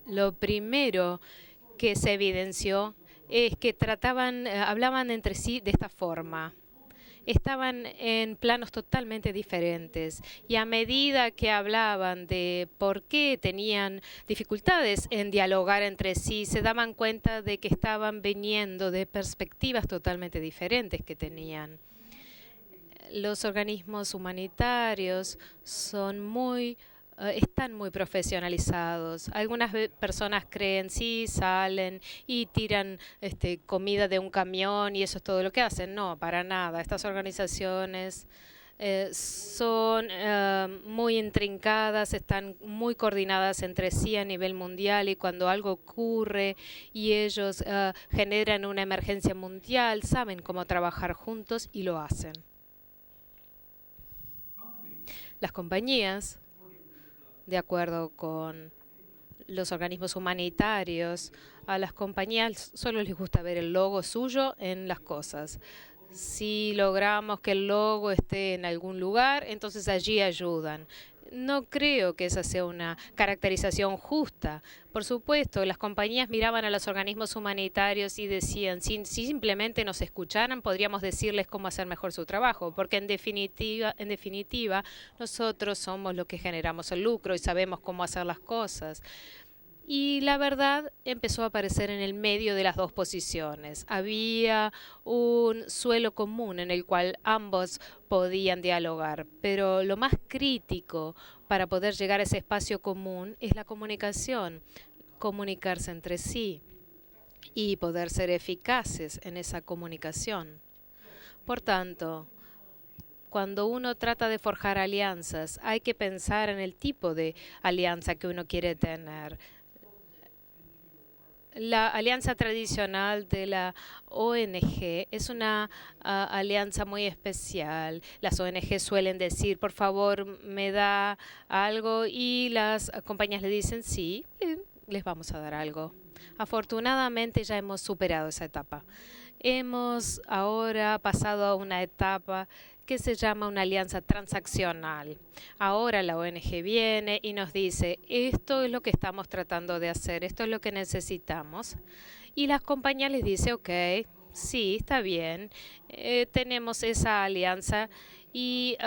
Lo primero que se evidenció es que hablaban entre sí de esta forma. Estaban en planos totalmente diferentes y a medida que hablaban de por qué tenían dificultades en dialogar entre sí, se daban cuenta de que estaban viniendo de perspectivas totalmente diferentes que tenían. Los organismos humanitarios están muy profesionalizados. Algunas personas creen, sí, salen y tiran comida de un camión y eso es todo lo que hacen. No, para nada. Estas organizaciones son muy intrincadas, están muy coordinadas entre sí a nivel mundial y cuando algo ocurre y ellos generan una emergencia mundial, saben cómo trabajar juntos y lo hacen. Las compañías, de acuerdo con los organismos humanitarios, a las compañías solo les gusta ver el logo suyo en las cosas. Si logramos que el logo esté en algún lugar, entonces allí ayudan. No creo que esa sea una caracterización justa. Por supuesto, las compañías miraban a los organismos humanitarios y decían, si simplemente nos escucharan, podríamos decirles cómo hacer mejor su trabajo, porque en definitiva, nosotros somos los que generamos el lucro y sabemos cómo hacer las cosas. Y la verdad empezó a aparecer en el medio de las dos posiciones. Había un suelo común en el cual ambos podían dialogar, pero lo más crítico para poder llegar a ese espacio común es la comunicación, comunicarse entre sí y poder ser eficaces en esa comunicación. Por tanto, cuando uno trata de forjar alianzas, hay que pensar en el tipo de alianza que uno quiere tener. La alianza tradicional de la ONG es una alianza muy especial. Las ONG suelen decir, por favor, me da algo y las compañías le dicen, sí, les vamos a dar algo. Afortunadamente ya hemos superado esa etapa. Hemos ahora pasado a una etapa que se llama una alianza transaccional. Ahora la ONG viene y nos dice, esto es lo que estamos tratando de hacer, esto es lo que necesitamos. Y las compañías les dicen, ok, sí, está bien, tenemos esa alianza y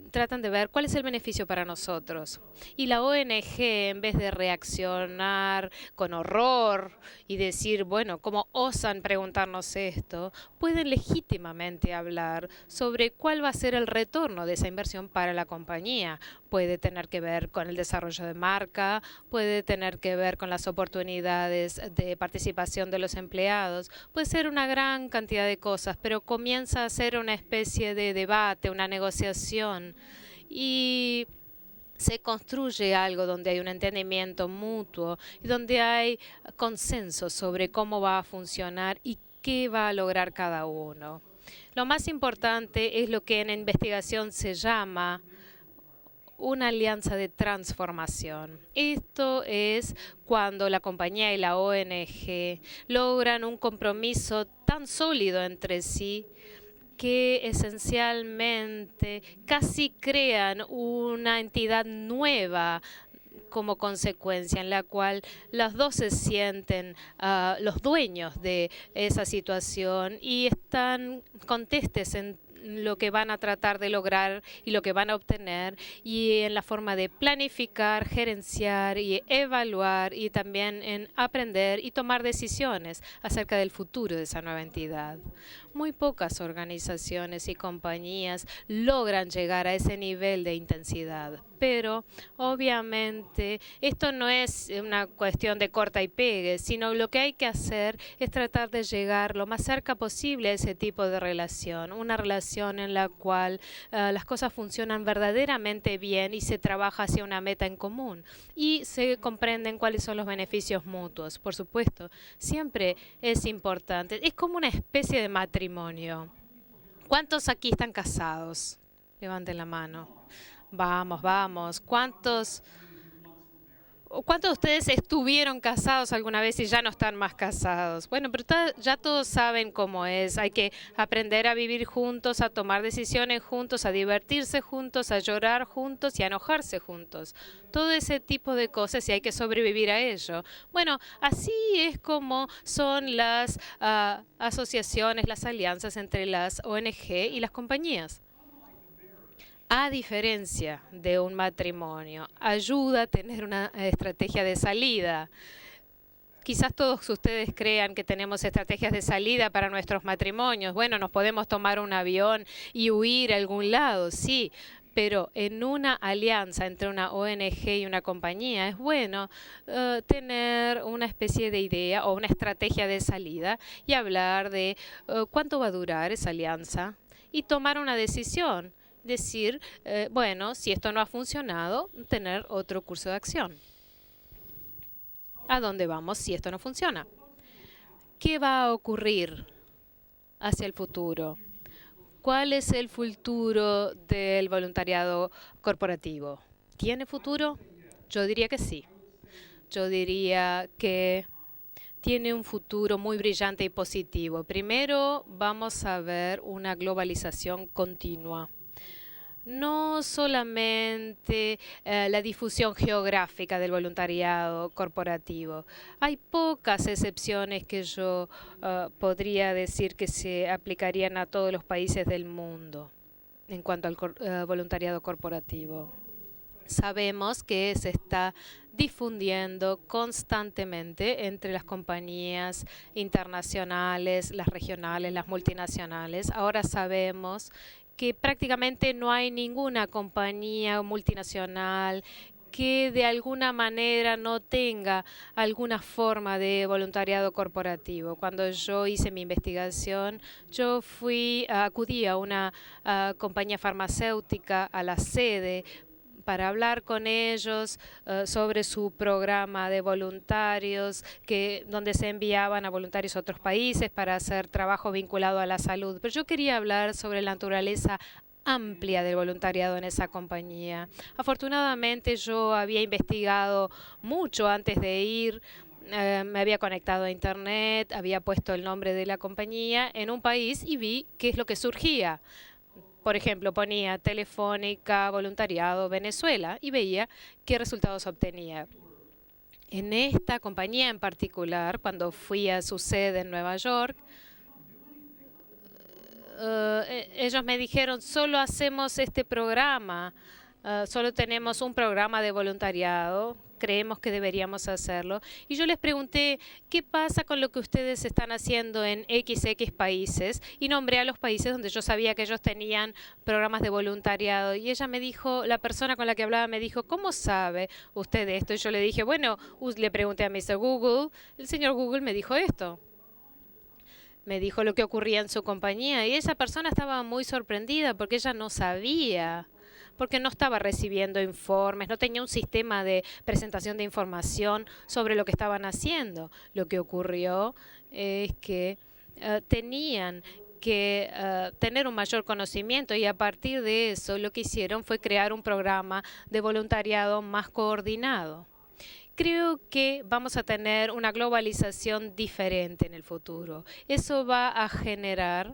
tratan de ver cuál es el beneficio para nosotros. Y la ONG, en vez de reaccionar con horror y decir, bueno, ¿cómo osan preguntarnos esto? Pueden legítimamente hablar sobre cuál va a ser el retorno de esa inversión para la compañía. Puede tener que ver con el desarrollo de marca, puede tener que ver con las oportunidades de participación de los empleados, puede ser una gran cantidad de cosas, pero comienza a ser una especie de debate, una negociación y se construye algo donde hay un entendimiento mutuo y donde hay consenso sobre cómo va a funcionar y qué va a lograr cada uno. Lo más importante es lo que en investigación se llama una alianza de transformación. Esto es cuando la compañía y la ONG logran un compromiso tan sólido entre sí que esencialmente casi crean una entidad nueva como consecuencia, en la cual los dos se sienten los dueños de esa situación y están contestes en lo que van a tratar de lograr y lo que van a obtener y en la forma de planificar, gerenciar y evaluar y también en aprender y tomar decisiones acerca del futuro de esa nueva entidad. Muy pocas organizaciones y compañías logran llegar a ese nivel de intensidad, pero obviamente esto no es una cuestión de corta y pegue, sino lo que hay que hacer es tratar de llegar lo más cerca posible a ese tipo de relación, una relación en la cual las cosas funcionan verdaderamente bien y se trabaja hacia una meta en común y se comprenden cuáles son los beneficios mutuos. Por supuesto, siempre es importante, es como una especie de matrimonio. ¿Cuántos aquí están casados? Levanten la mano. Vamos, vamos. ¿Cuántos ¿Cuántos de ustedes estuvieron casados alguna vez y ya no están más casados? Bueno, pero ya todos saben cómo es. Hay que aprender a vivir juntos, a tomar decisiones juntos, a divertirse juntos, a llorar juntos y a enojarse juntos. Todo ese tipo de cosas y hay que sobrevivir a ello. Bueno, así es como son las asociaciones, las alianzas entre las ONG y las compañías. A diferencia de un matrimonio, ayuda a tener una estrategia de salida. Quizás todos ustedes crean que tenemos estrategias de salida para nuestros matrimonios. Bueno, nos podemos tomar un avión y huir a algún lado, sí, pero en una alianza entre una ONG y una compañía es bueno tener una especie de idea o una estrategia de salida y hablar de cuánto va a durar esa alianza y tomar una decisión. Decir, bueno, si esto no ha funcionado, tener otro curso de acción. ¿A dónde vamos si esto no funciona? ¿Qué va a ocurrir hacia el futuro? ¿Cuál es el futuro del voluntariado corporativo? ¿Tiene futuro? Yo diría que sí. Yo diría que tiene un futuro muy brillante y positivo. Primero, vamos a ver una globalización continua. No solamente la difusión geográfica del voluntariado corporativo. Hay pocas excepciones que yo podría decir que se aplicarían a todos los países del mundo en cuanto al voluntariado corporativo. Sabemos que se está difundiendo constantemente entre las compañías internacionales, las regionales, las multinacionales. Ahora sabemos que prácticamente no hay ninguna compañía multinacional que de alguna manera no tenga alguna forma de voluntariado corporativo. Cuando yo hice mi investigación, yo acudí a una compañía farmacéutica, a la sede, para hablar con ellos sobre su programa de voluntarios, donde se enviaban a voluntarios a otros países para hacer trabajo vinculado a la salud. Pero yo quería hablar sobre la naturaleza amplia del voluntariado en esa compañía. Afortunadamente yo había investigado mucho antes de ir. Me había conectado a internet, había puesto el nombre de la compañía en un país y vi qué es lo que surgía. Por ejemplo, ponía Telefónica, voluntariado, Venezuela y veía qué resultados obtenía. En esta compañía en particular, cuando fui a su sede en Nueva York, ellos me dijeron, solo hacemos este programa, solo tenemos un programa de voluntariado, creemos que deberíamos hacerlo. Y yo les pregunté, ¿qué pasa con lo que ustedes están haciendo en XX países? Y nombré a los países donde yo sabía que ellos tenían programas de voluntariado. Y ella me dijo, la persona con la que hablaba me dijo, ¿cómo sabe usted esto? Y yo le dije, bueno, le pregunté a Mr. Google, el señor Google me dijo esto. Me dijo lo que ocurría en su compañía y esa persona estaba muy sorprendida porque ella no sabía, porque no estaba recibiendo informes, no tenía un sistema de presentación de información sobre lo que estaban haciendo. Lo que ocurrió es que tenían que tener un mayor conocimiento y a partir de eso lo que hicieron fue crear un programa de voluntariado más coordinado. Creo que vamos a tener una globalización diferente en el futuro. Eso va a generar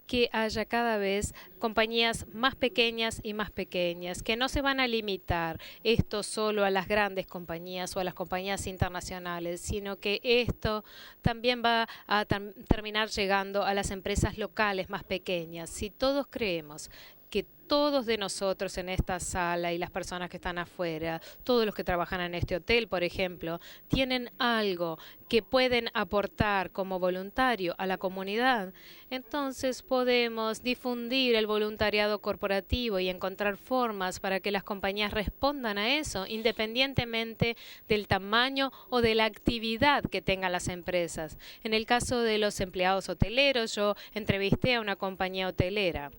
que haya cada vez compañías más pequeñas y más pequeñas, que no se van a limitar esto solo a las grandes compañías o a las compañías internacionales, sino que esto también va a terminar llegando a las empresas locales más pequeñas. Si todos creemos que todos de nosotros en esta sala y las personas que están afuera, todos los que trabajan en este hotel, por ejemplo, tienen algo que pueden aportar como voluntario a la comunidad, entonces podemos difundir el voluntariado corporativo y encontrar formas para que las compañías respondan a eso, independientemente del tamaño o de la actividad que tengan las empresas. En el caso de los empleados hoteleros, yo entrevisté a una compañía hotelera.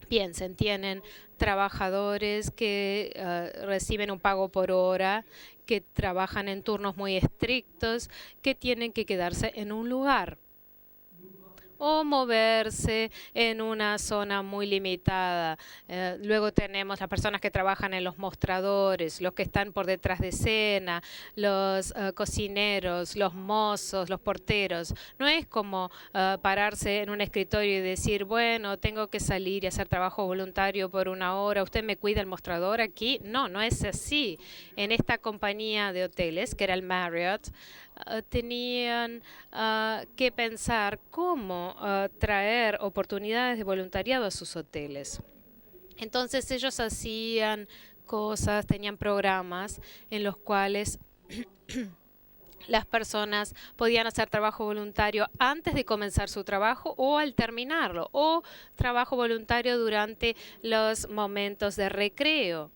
Piensen, tienen trabajadores que reciben un pago por hora, que trabajan en turnos muy estrictos, que tienen que quedarse en un lugar. o moverse en una zona muy limitada. Luego tenemos las personas que trabajan en los mostradores, los que están por detrás de escena, los cocineros, los mozos, los porteros. No es como pararse en un escritorio y decir, bueno, tengo que salir y hacer trabajo voluntario por una hora, ¿usted me cuida el mostrador aquí? No, no es así. En esta compañía de hoteles, que era el Marriott, tenían que pensar cómo traer oportunidades de voluntariado a sus hoteles. Entonces ellos hacían cosas, tenían programas en los cuales las personas podían hacer trabajo voluntario antes de comenzar su trabajo o al terminarlo, o trabajo voluntario durante los momentos de recreo.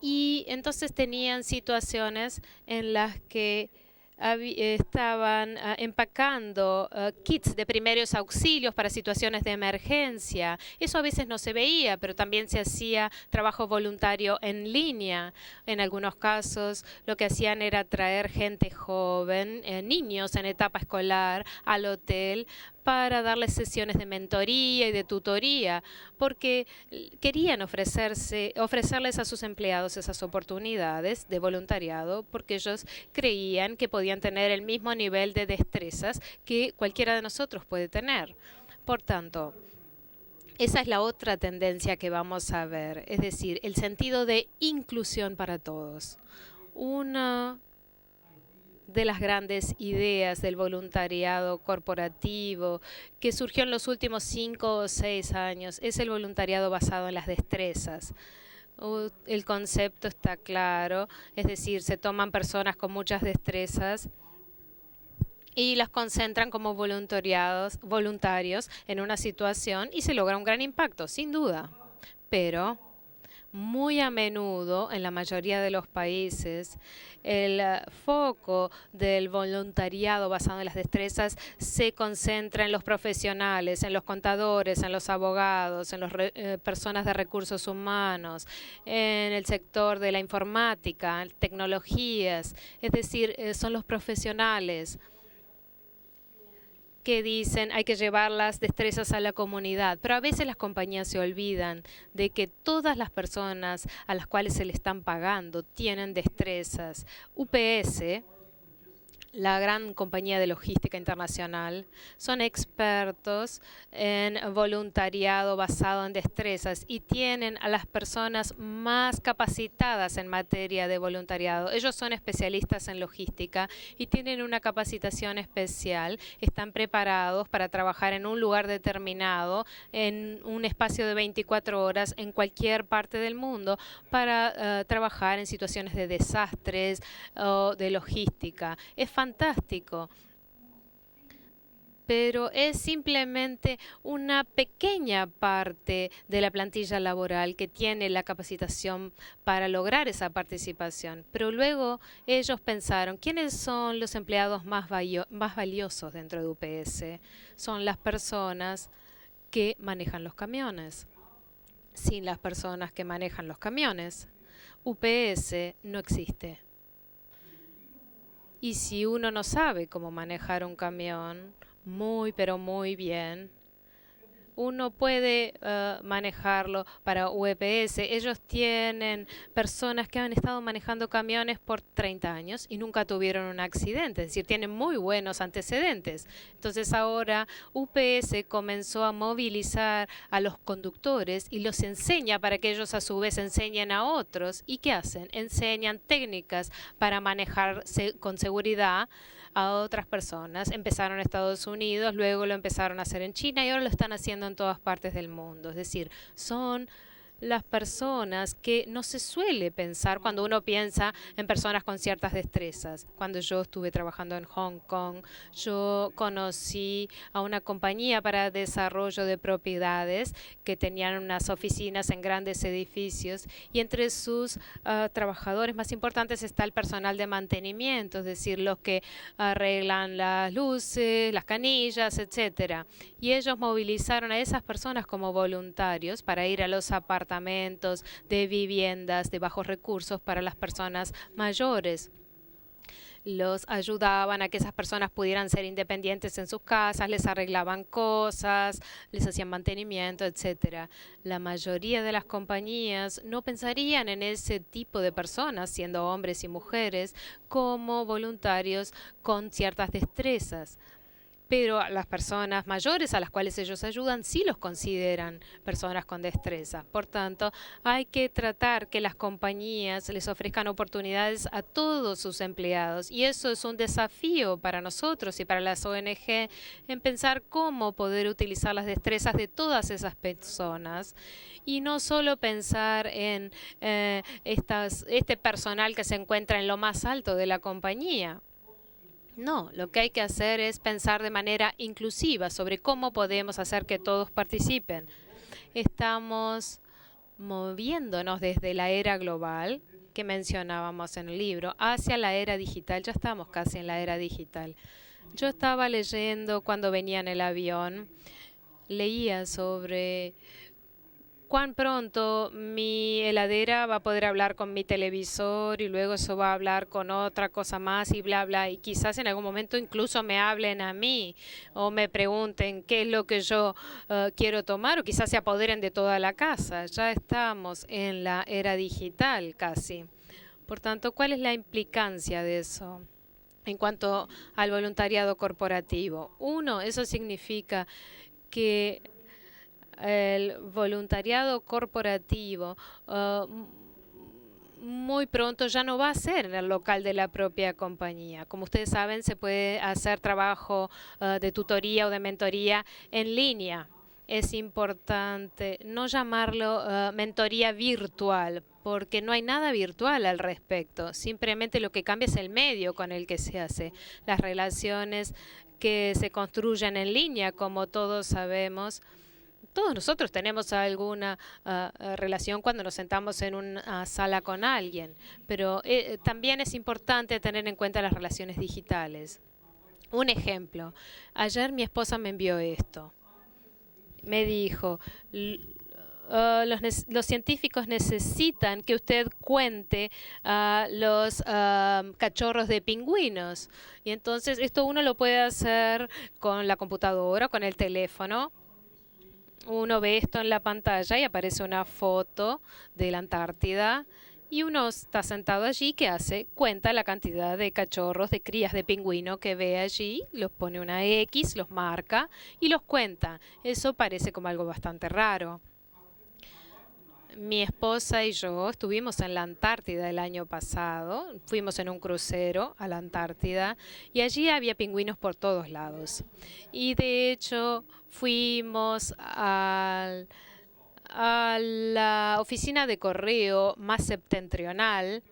Y entonces tenían situaciones en las que estaban empacando kits de primeros auxilios para situaciones de emergencia. Eso a veces no se veía, pero también se hacía trabajo voluntario en línea. En algunos casos lo que hacían era traer gente joven, niños en etapa escolar, al hotel para darles sesiones de mentoría y de tutoría, porque querían ofrecerles a sus empleados esas oportunidades de voluntariado, porque ellos creían que podían tener el mismo nivel de destrezas que cualquiera de nosotros puede tener. Por tanto, esa es la otra tendencia que vamos a ver, es decir, el sentido de inclusión para todos. Una de las grandes ideas del voluntariado corporativo que surgió en los últimos 5 o 6 años es el voluntariado basado en las destrezas. El concepto está claro, es decir, se toman personas con muchas destrezas y las concentran como voluntarios en una situación y se logra un gran impacto, sin duda. Pero muy a menudo, en la mayoría de los países, el foco del voluntariado basado en las destrezas se concentra en los profesionales, en los contadores, en los abogados, en las personas de recursos humanos, en el sector de la informática, tecnologías. Es decir, son los profesionales que dicen hay que llevar las destrezas a la comunidad, pero a veces las compañías se olvidan de que todas las personas a las cuales se le están pagando tienen destrezas. UPS, la gran compañía de logística internacional, son expertos en voluntariado basado en destrezas y tienen a las personas más capacitadas en materia de voluntariado. Ellos son especialistas en logística y tienen una capacitación especial. Están preparados para trabajar en un lugar determinado, en un espacio de 24 horas en cualquier parte del mundo para trabajar en situaciones de desastres o de logística. Es fantástico, pero es simplemente una pequeña parte de la plantilla laboral que tiene la capacitación para lograr esa participación. Pero luego ellos pensaron, ¿quiénes son los empleados más valiosos dentro de UPS? Son las personas que manejan los camiones. Sin las personas que manejan los camiones, UPS no existe. Y si uno no sabe cómo manejar un camión pero muy bien, uno puede manejarlo para UPS. Ellos tienen personas que han estado manejando camiones por 30 años y nunca tuvieron un accidente, es decir, tienen muy buenos antecedentes. Entonces ahora UPS comenzó a movilizar a los conductores y los enseña para que ellos a su vez enseñen a otros. ¿Y qué hacen? Enseñan técnicas para manejar con seguridad a otras personas. Empezaron en Estados Unidos, luego lo empezaron a hacer en China y ahora lo están haciendo en todas partes del mundo. Es decir, son las personas que no se suele pensar cuando uno piensa en personas con ciertas destrezas. Cuando yo estuve trabajando en Hong Kong, yo conocí a una compañía para desarrollo de propiedades que tenían unas oficinas en grandes edificios y entre sus trabajadores más importantes está el personal de mantenimiento, es decir, los que arreglan las luces, las canillas, etcétera. Y ellos movilizaron a esas personas como voluntarios para ir a los apartamentos de viviendas de bajos recursos para las personas mayores. los ayudaban a que esas personas pudieran ser independientes en sus casas, les arreglaban cosas, les hacían mantenimiento, etcétera. La mayoría de las compañías no pensarían en ese tipo de personas, siendo hombres y mujeres, como voluntarios con ciertas destrezas. Pero a las personas mayores a las cuales ellos ayudan sí los consideran personas con destreza. Por tanto, hay que tratar que las compañías les ofrezcan oportunidades a todos sus empleados. Y eso es un desafío para nosotros y para las ONG en pensar cómo poder utilizar las destrezas de todas esas personas. Y no solo pensar en este personal que se encuentra en lo más alto de la compañía. No, lo que hay que hacer es pensar de manera inclusiva sobre cómo podemos hacer que todos participen. Estamos moviéndonos desde la era global que mencionábamos en el libro hacia la era digital. Ya estamos casi en la era digital. Yo estaba leyendo cuando venía en el avión, leía sobre cuán pronto mi heladera va a poder hablar con mi televisor y luego eso va a hablar con otra cosa más y bla, bla. Y quizás en algún momento incluso me hablen a mí o me pregunten qué es lo que yo quiero tomar o quizás se apoderen de toda la casa. Ya estamos en la era digital casi. Por tanto, ¿cuál es la implicancia de eso? En cuanto al voluntariado corporativo. Uno, eso significa que el voluntariado corporativo muy pronto ya no va a ser en el local de la propia compañía. Como ustedes saben, se puede hacer trabajo de tutoría o de mentoría en línea. Es importante no llamarlo mentoría virtual, porque no hay nada virtual al respecto. Simplemente lo que cambia es el medio con el que se hace. Las relaciones que se construyen en línea, como todos sabemos, todos nosotros tenemos alguna relación cuando nos sentamos en una sala con alguien, pero también es importante tener en cuenta las relaciones digitales. Un ejemplo, ayer mi esposa me envió esto. Me dijo, los científicos necesitan que usted cuente los cachorros de pingüinos. Y entonces esto uno lo puede hacer con la computadora, con el teléfono. Uno ve esto en la pantalla y aparece una foto de la Antártida y uno está sentado allí, ¿qué hace? Cuenta la cantidad de cachorros, de crías de pingüino que ve allí, los pone una X, los marca y los cuenta. Eso parece como algo bastante raro. Mi esposa y yo estuvimos en la Antártida el año pasado, fuimos en un crucero a la Antártida y allí había pingüinos por todos lados. Y de hecho fuimos a la oficina de correo más septentrional,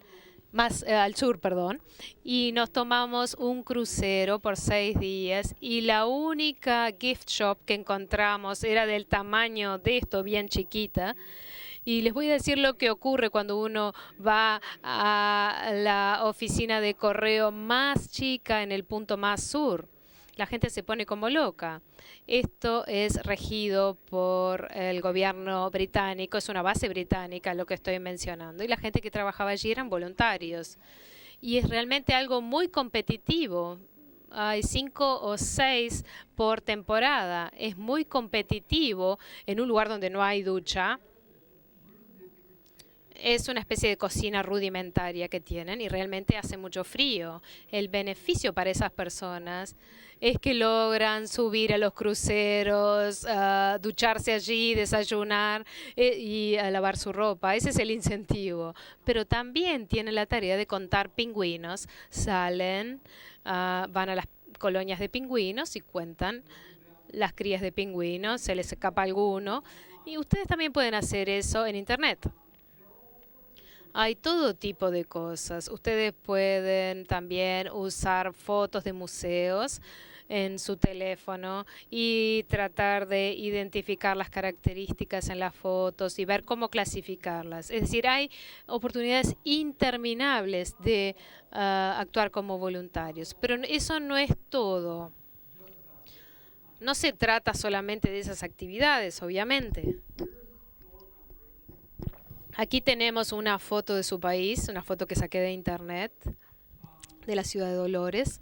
más al sur, perdón, y nos tomamos un crucero por 6 días y la única gift shop que encontramos era del tamaño de esto, bien chiquita. Y les voy a decir lo que ocurre cuando uno va a la oficina de correo más chica en el punto más sur. La gente se pone como loca. Esto es regido por el gobierno británico, es una base británica lo que estoy mencionando. Y la gente que trabajaba allí eran voluntarios. Y es realmente algo muy competitivo. Hay 5 o 6 por temporada. Es muy competitivo en un lugar donde no hay ducha. Es una especie de cocina rudimentaria que tienen y realmente hace mucho frío. El beneficio para esas personas es que logran subir a los cruceros, ducharse allí, desayunar y lavar su ropa. Ese es el incentivo. Pero también tienen la tarea de contar pingüinos. Salen, van a las colonias de pingüinos y cuentan las crías de pingüinos, se les escapa alguno. Y ustedes también pueden hacer eso en Internet. Hay todo tipo de cosas. Ustedes pueden también usar fotos de museos en su teléfono y tratar de identificar las características en las fotos y ver cómo clasificarlas. Es decir, hay oportunidades interminables de actuar como voluntarios, pero eso no es todo. No se trata solamente de esas actividades, obviamente. Aquí tenemos una foto de su país, una foto que saqué de internet. de la ciudad de Dolores.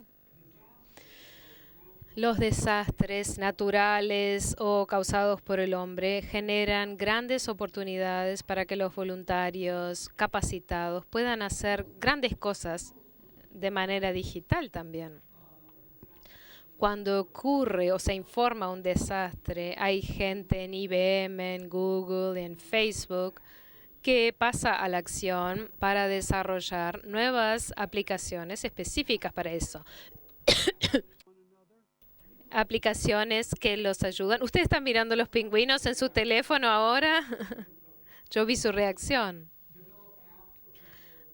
Los desastres naturales o causados por el hombre generan grandes oportunidades para que los voluntarios capacitados puedan hacer grandes cosas de manera digital también. Cuando ocurre o se informa un desastre, hay gente en IBM, en Google, en Facebook, que pasa a la acción para desarrollar nuevas aplicaciones específicas para eso. Aplicaciones que los ayudan. ¿Ustedes están mirando los pingüinos en su teléfono ahora? Yo vi su reacción.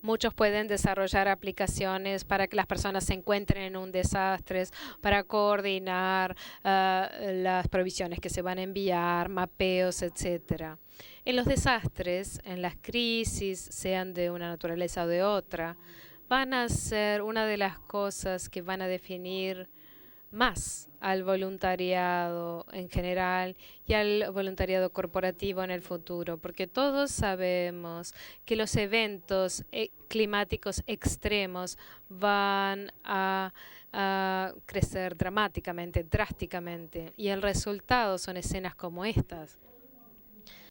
Muchos pueden desarrollar aplicaciones para que las personas se encuentren en un desastre, para coordinar las provisiones que se van a enviar, mapeos, etcétera. En los desastres, en las crisis, sean de una naturaleza o de otra, van a ser una de las cosas que van a definir más al voluntariado en general y al voluntariado corporativo en el futuro, porque todos sabemos que los eventos climáticos extremos van a crecer dramáticamente, drásticamente, y el resultado son escenas como estas.